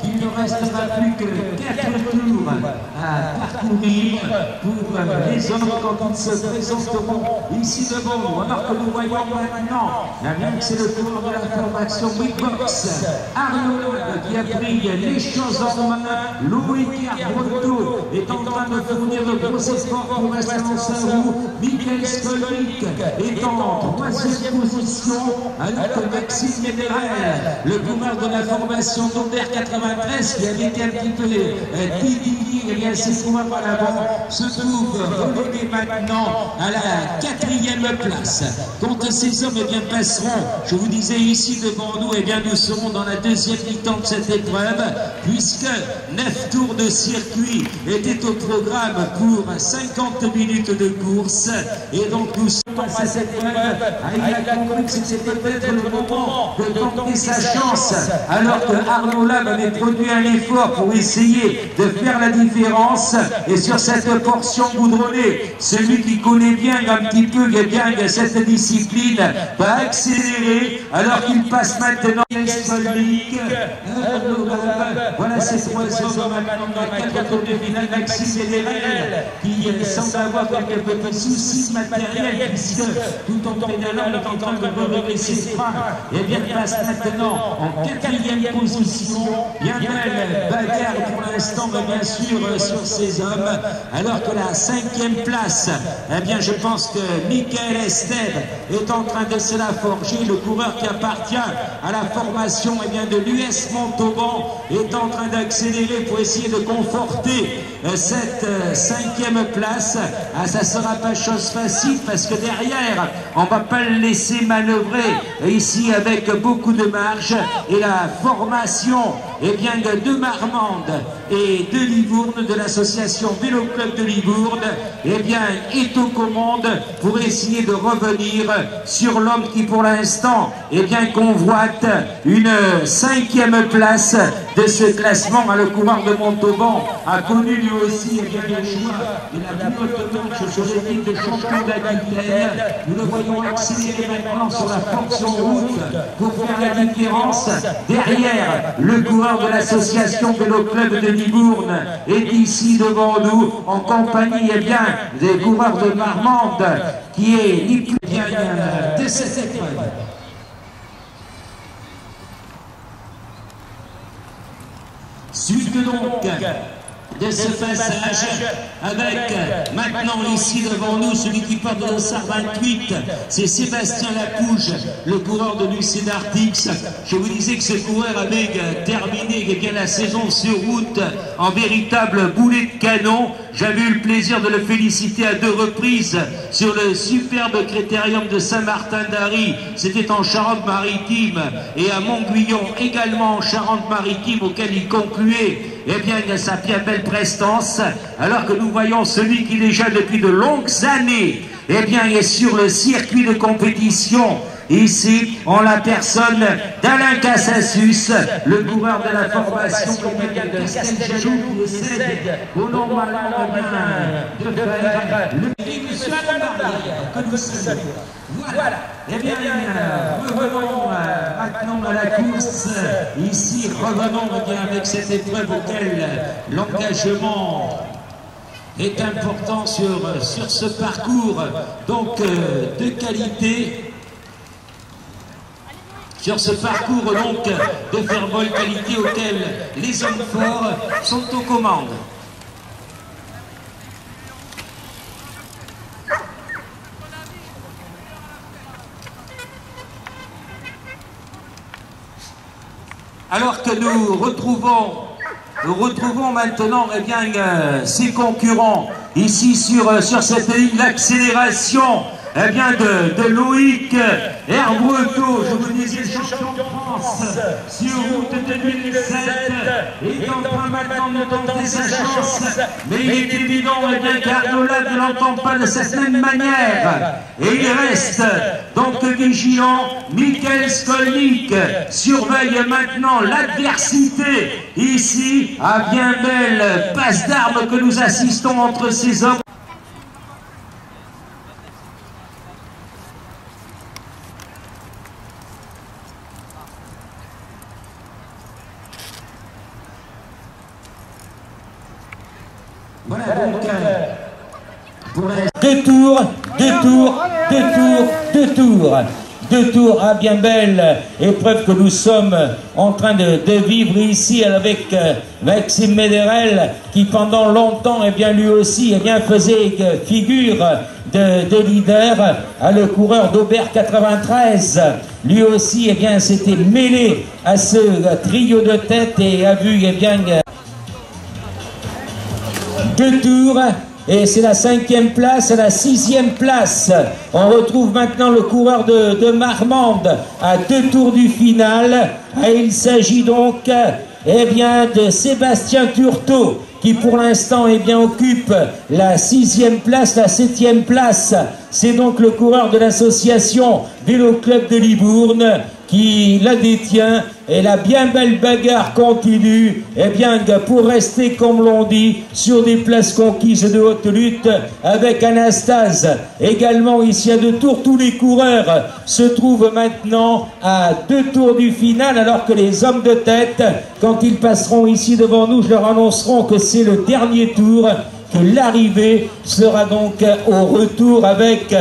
qu'il ne restera plus que 4 tours à parcourir pour les hommes quand ils se présenteront ici devant nous. Alors que nous voyons maintenant, bien que c'est le tour de la formation Weekbox, Arnaud qui a pris les choses en main, Loïc Arbrotto est en train de fournir de gros efforts pour rester en sa roue, Michael Skolnik est en 3e position, alors que Maxime Médérel, le coureur de la formation d'Auber 93 qui avait été un petit peu divisé, il y a 6 coureurs à l'avant, se trouve relégué maintenant à la 4e place. Quand ces hommes passeront, je vous disais ici devant nous, nous serons dans la 2e mi-temps de cette épreuve, puisque 9 tours de circuit étaient au programme pour 50 minutes de course, et donc nous sommes dans cette épreuve. Il a compris que c'était peut-être le moment de tenter sa chance, alors que Arnaud Lab avait produit un effort pour essayer de faire la différence, et sur cette portion goudronnée, celui qui connaît bien un petit peu cette discipline va accélérer, alors qu'il passe maintenant voilà ces 3 hommes maintenant dans la 4e tour de finale. Maxime Médérel qui semble avoir quelques petits soucis matériels, puisque tout en pédalant il est en train de relever ses freins, et bien passe maintenant en 4e position. Bien belle bagarre pour l'instant, mais bien sûr sur ces hommes, alors que la 5e place, je pense que Michael Estève est en train de se la forger. Le coureur qui appartient à la formation de l'US Montauban est en train d'accélérer pour essayer de conforter cette 5e place. Ça ne sera pas chose facile, parce que derrière on ne va pas le laisser manœuvrer ici avec beaucoup de marge, et la formation de Marmande et de Livourne, de l'association Vélo Club de Livourne, est aux commandes pour essayer de revenir sur l'homme qui pour l'instant convoite une 5e place de ce classement. Le coureur de Montauban a connu lui aussi le choix de la boîte de marche sur l'équipe de champion d'Aquitaine. Nous le voyons accélérer maintenant sur la portion route pour faire la différence. Derrière, le coureur de l'association Vélo Club de Livourne est ici devant nous en compagnie des coureurs de Marmande, qui est ni plus bien de cette épreuve. Suite donc de ce passage, avec maintenant ici devant nous celui qui porte le SAR 28, c'est Sébastien Lapouge, le coureur de l'UC d'Artix. Je vous disais que ce coureur avait terminé la saison sur route en véritable boulet de canon. J'avais eu le plaisir de le féliciter à 2 reprises sur le superbe critérium de Saint-Martin-d'Ary, c'était en Charente-Maritime, et à Montguillon également en Charente-Maritime, auquel il concluait sa bien belle prestance, alors que nous voyons celui qui déjà depuis de longues années est sur le circuit de compétition. Ici, en la personne d'Alain Cassassus, le coureur de la formation de Casteljalou, qui essaie au nom malin de faire le prix du seul que nous saluons. Voilà. Revenons maintenant à la course. Ici, revenons avec cette épreuve auquel l'engagement est important sur ce parcours, donc de qualité. Sur ce parcours donc de Fairboy qualité auquel les hommes forts sont aux commandes. Alors que nous retrouvons maintenant ses concurrents ici sur cette ligne d'accélération de Loïc Herbretot, je vous disais champion de France sur route 2007, est en train maintenant de tenter sa chance, mais il est évident qu'Arnaud Lab ne l'entend pas de cette même manière, et il reste donc vigilant. Michael Skolnik surveille maintenant l'adversité ici, à bien belle passe d'armes que nous assistons entre ces hommes. Voilà donc pour la... Deux tours, deux tours, ah bien belle épreuve que nous sommes en train de vivre ici avec Maxime Méderel qui pendant longtemps eh bien lui aussi eh bien faisait figure de leader à le coureur d'Aubert 93. Lui aussi eh bien s'était mêlé à ce trio de tête et a vu eh bien deux tours. Et c'est la 5e place, à la 6e place. On retrouve maintenant le coureur de Marmande à 2 tours du final. Et il s'agit donc eh bien, de Sébastien Turtot qui pour l'instant eh bien, occupe la 6e place, la 7e place. C'est donc le coureur de l'association Vélo Club de Libourne qui la détient, et la bien belle bagarre continue, eh bien, pour rester, comme l'on dit, sur des places conquises de haute lutte avec Anastase. Également, ici à 2 tours, tous les coureurs se trouvent maintenant à 2 tours du final, alors que les hommes de tête, quand ils passeront ici devant nous, je leur annoncerons que c'est le dernier tour, que l'arrivée sera donc au retour avec